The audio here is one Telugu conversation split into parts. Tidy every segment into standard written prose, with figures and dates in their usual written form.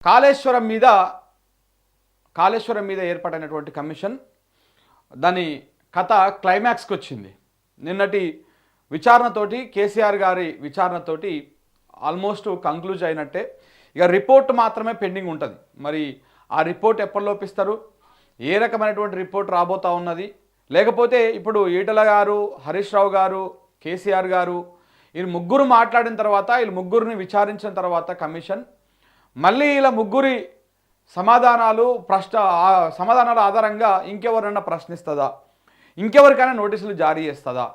కాళేశ్వరం మీద ఏర్పడినటువంటి కమిషన్ దాని కథ క్లైమాక్స్కి వచ్చింది. నిన్నటి విచారణతోటి కేసీఆర్ గారి విచారణతోటి ఆల్మోస్ట్ కంక్లూజ్ అయినట్టే. ఇక రిపోర్ట్ మాత్రమే పెండింగ్ ఉంటుంది. మరి ఆ రిపోర్ట్ ఎప్పటిలోపిస్తారు, ఏ రకమైనటువంటి రిపోర్ట్ రాబోతా ఉన్నది, లేకపోతే ఇప్పుడు ఈటల గారు, హరీష్ రావు గారు, కేసీఆర్ గారు వీళ్ళు ముగ్గురు మాట్లాడిన తర్వాత, వీళ్ళు ముగ్గురిని విచారించిన తర్వాత కమిషన్ మళ్ళీ ఇలా ముగ్గురి సమాధానాల ఆధారంగా ఇంకెవరైనా ప్రశ్నిస్తుందా, ఇంకెవరికైనా నోటీసులు జారీ చేస్తుందా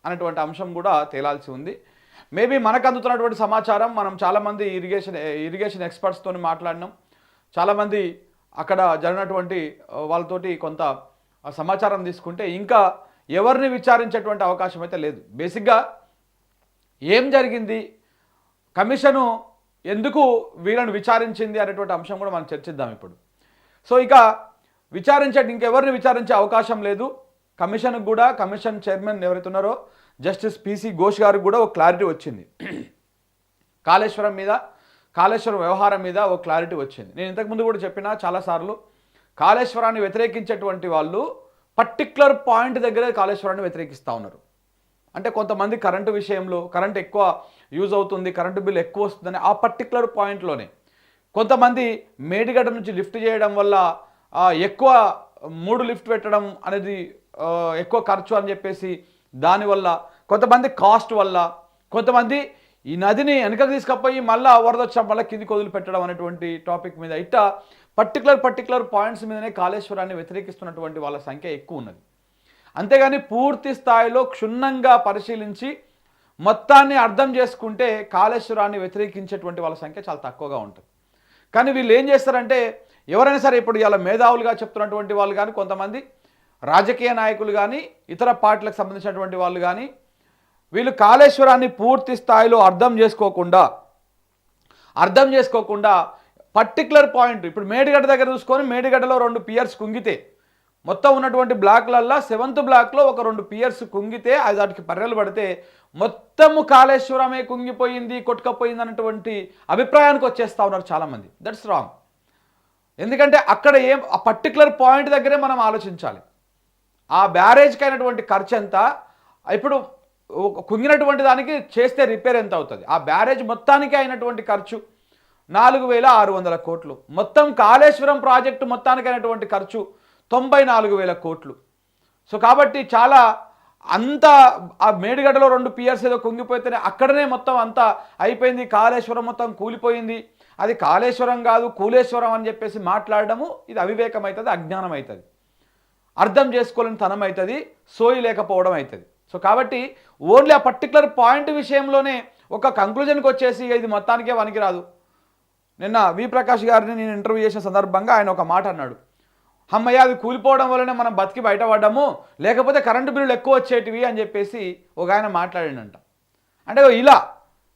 అనేటువంటి అంశం కూడా తేలాల్సి ఉంది. మేబీ మనకు అందుతున్నటువంటి సమాచారం, మనం చాలామంది ఇరిగేషన్ ఎక్స్పర్ట్స్తో మాట్లాడినాం, చాలామంది అక్కడ జరిగినటువంటి వాళ్ళతోటి కొంత సమాచారం తీసుకుంటే ఇంకా ఎవరిని విచారించేటువంటి అవకాశం అయితే లేదు. బేసిక్గా ఏం జరిగింది, కమిషను ఎందుకు వీళ్ళని విచారించింది అనేటువంటి అంశం కూడా మనం చర్చిద్దాం ఇప్పుడు. సో ఇక ఇంకెవరిని విచారించే అవకాశం లేదు. కమిషన్కి కూడా, కమిషన్ చైర్మన్ ఎవరైతే ఉన్నారో జస్టిస్ పిసి ఘోష్ గారికి కూడా ఒక క్లారిటీ వచ్చింది. కాళేశ్వరం వ్యవహారం మీద ఒక క్లారిటీ వచ్చింది. నేను ఇంతకుముందు కూడా చెప్పినా చాలాసార్లు, కాళేశ్వరాన్ని వ్యతిరేకించేటువంటి వాళ్ళు పర్టిక్యులర్ పాయింట్ దగ్గరే కాళేశ్వరాన్ని వ్యతిరేకిస్తూ ఉన్నారు. అంటే కొంతమంది కరెంటు విషయంలో, కరెంట్ ఎక్కువ యూజ్ అవుతుంది, కరెంటు బిల్ ఎక్కువ వస్తుందని ఆ పర్టిక్యులర్ పాయింట్లోనే, కొంతమంది మేడిగడ్డ నుంచి లిఫ్ట్ చేయడం వల్ల ఎక్కువ 3 లిఫ్ట్ పెట్టడం అనేది ఎక్కువ ఖర్చు అని చెప్పేసి దానివల్ల, కొంతమంది కాస్ట్ వల్ల, కొంతమంది ఈ నదిని వెనకకు తీసుకపోయి మళ్ళీ వరద వచ్చా మళ్ళీ కిందికి వదిలి పెట్టడం అనేటువంటి టాపిక్ మీద ఇట్లా పర్టిక్యులర్ పాయింట్స్ మీదనే కాళేశ్వరాన్ని వ్యతిరేకిస్తున్నటువంటి వాళ్ళ సంఖ్య ఎక్కువ ఉన్నది. అంతేగాని పూర్తి స్థాయిలో క్షుణ్ణంగా పరిశీలించి మొత్తాన్ని అర్థం చేసుకుంటే కాళేశ్వరాన్ని వ్యతిరేకించేటువంటి వాళ్ళ సంఖ్య చాలా తక్కువగా ఉంటుంది. కానీ వీళ్ళు ఏం చేస్తారంటే, ఎవరైనా సరే ఇప్పుడు ఇలా మేధావులుగా చెప్తున్నటువంటి వాళ్ళు కానీ, కొంతమంది రాజకీయ నాయకులు కానీ, ఇతర పార్టీలకు సంబంధించినటువంటి వాళ్ళు కానీ, వీళ్ళు కాళేశ్వరాన్ని పూర్తి స్థాయిలో అర్థం చేసుకోకుండా పర్టిక్యులర్ పాయింట్, ఇప్పుడు మేడిగడ్డ దగ్గర చూసుకొని, మేడిగడ్డలో 2 పియర్స్ కుంగితే, మొత్తం ఉన్నటువంటి బ్లాక్లల్లో 7th బ్లాక్లో ఒక 2 పియర్స్ కుంగితే, అది వాటికి పర్రెలు పడితే మొత్తము కాళేశ్వరమే కుంగిపోయింది, కొట్టుకపోయింది అన్నటువంటి అభిప్రాయానికి వచ్చేస్తూ ఉన్నారు చాలామంది. That's wrong. ఎందుకంటే అక్కడ ఆ పర్టిక్యులర్ పాయింట్ దగ్గరే మనం ఆలోచించాలి. ఆ బ్యారేజ్కి అయినటువంటి ఖర్చు ఎంత, ఇప్పుడు కుంగినటువంటి దానికి చేస్తే రిపేర్ ఎంత అవుతుంది, ఆ బ్యారేజ్ మొత్తానికి అయినటువంటి ఖర్చు 4,600 కోట్లు, మొత్తం కాళేశ్వరం ప్రాజెక్టు మొత్తానికి అయినటువంటి ఖర్చు 94,000 కోట్లు. సో కాబట్టి చాలా ఆ మేడిగడ్డలో 2 పియర్స్ ఏదో కుంగిపోతేనే అక్కడనే మొత్తం అంతా అయిపోయింది, కాళేశ్వరం మొత్తం కూలిపోయింది, అది కాళేశ్వరం కాదు కూలేశ్వరం అని చెప్పేసి మాట్లాడడము ఇది అవివేకం అవుతుంది, అజ్ఞానం అవుతుంది, అర్థం చేసుకోలేని తనం అవుతుంది, సోయి లేకపోవడం అవుతుంది. సో కాబట్టి ఓన్లీ ఆ పర్టిక్యులర్ పాయింట్ విషయంలోనే ఒక కంక్లూజన్కి వచ్చేసి ఇది మొత్తానికే పనికిరాదు. నిన్న వి ప్రకాష్ గారిని నేను ఇంటర్వ్యూ చేసిన సందర్భంగా ఆయన ఒక మాట అన్నాడు, అమ్మయ్య అది కూలిపోవడం వల్లనే మనం బతికి బయటపడ్డాము, లేకపోతే కరెంటు బిల్లులు ఎక్కువ వచ్చేటివి అని చెప్పేసి ఒక ఆయన మాట్లాడిండంట. అంటే ఇలా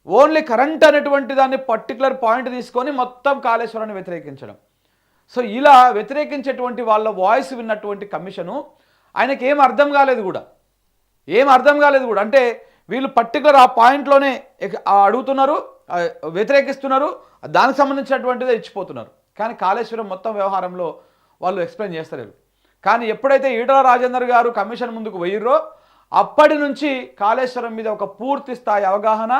ఓన్లీ కరెంట్ అనేటువంటి దాన్ని పర్టికులర్ పాయింట్ తీసుకొని మొత్తం కాళేశ్వరాన్ని వ్యతిరేకించడం. సో ఇలా వ్యతిరేకించేటువంటి వాళ్ళ వాయిస్ విన్నటువంటి కమిషను ఆయనకి ఏం అర్థం కాలేదు కూడా. అంటే వీళ్ళు పర్టికులర్ ఆ పాయింట్లోనే అడుగుతున్నారు, వ్యతిరేకిస్తున్నారు, దానికి సంబంధించినటువంటిదే ఇచ్చిపోతున్నారు. కానీ కాళేశ్వరం మొత్తం వ్యవహారంలో వాళ్ళు ఎక్స్ప్లెయిన్ చేస్తలేరు. కానీ ఎప్పుడైతే ఈటల రాజేందర్ గారు కమిషన్ ముందుకు వెయ్యిర్రో అప్పటి నుంచి కాళేశ్వరం మీద ఒక పూర్తి స్థాయి అవగాహన,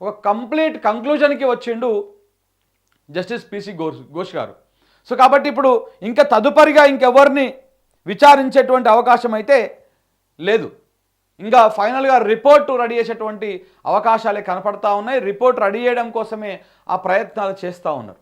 ఒక కంప్లీట్ కంక్లూజన్కి వచ్చిండు జస్టిస్ పిసి ఘోష్ గారు. సో కాబట్టి ఇప్పుడు ఇంకా తదుపరిగా ఇంకెవరిని విచారించేటువంటి అవకాశం అయితే లేదు. ఇంకా ఫైనల్గా రిపోర్టు రెడీ చేసేటువంటి అవకాశాలే కనపడతా ఉన్నాయి. రిపోర్ట్ రెడీ చేయడం కోసమే ఆ ప్రయత్నాలు చేస్తూ ఉన్నారు.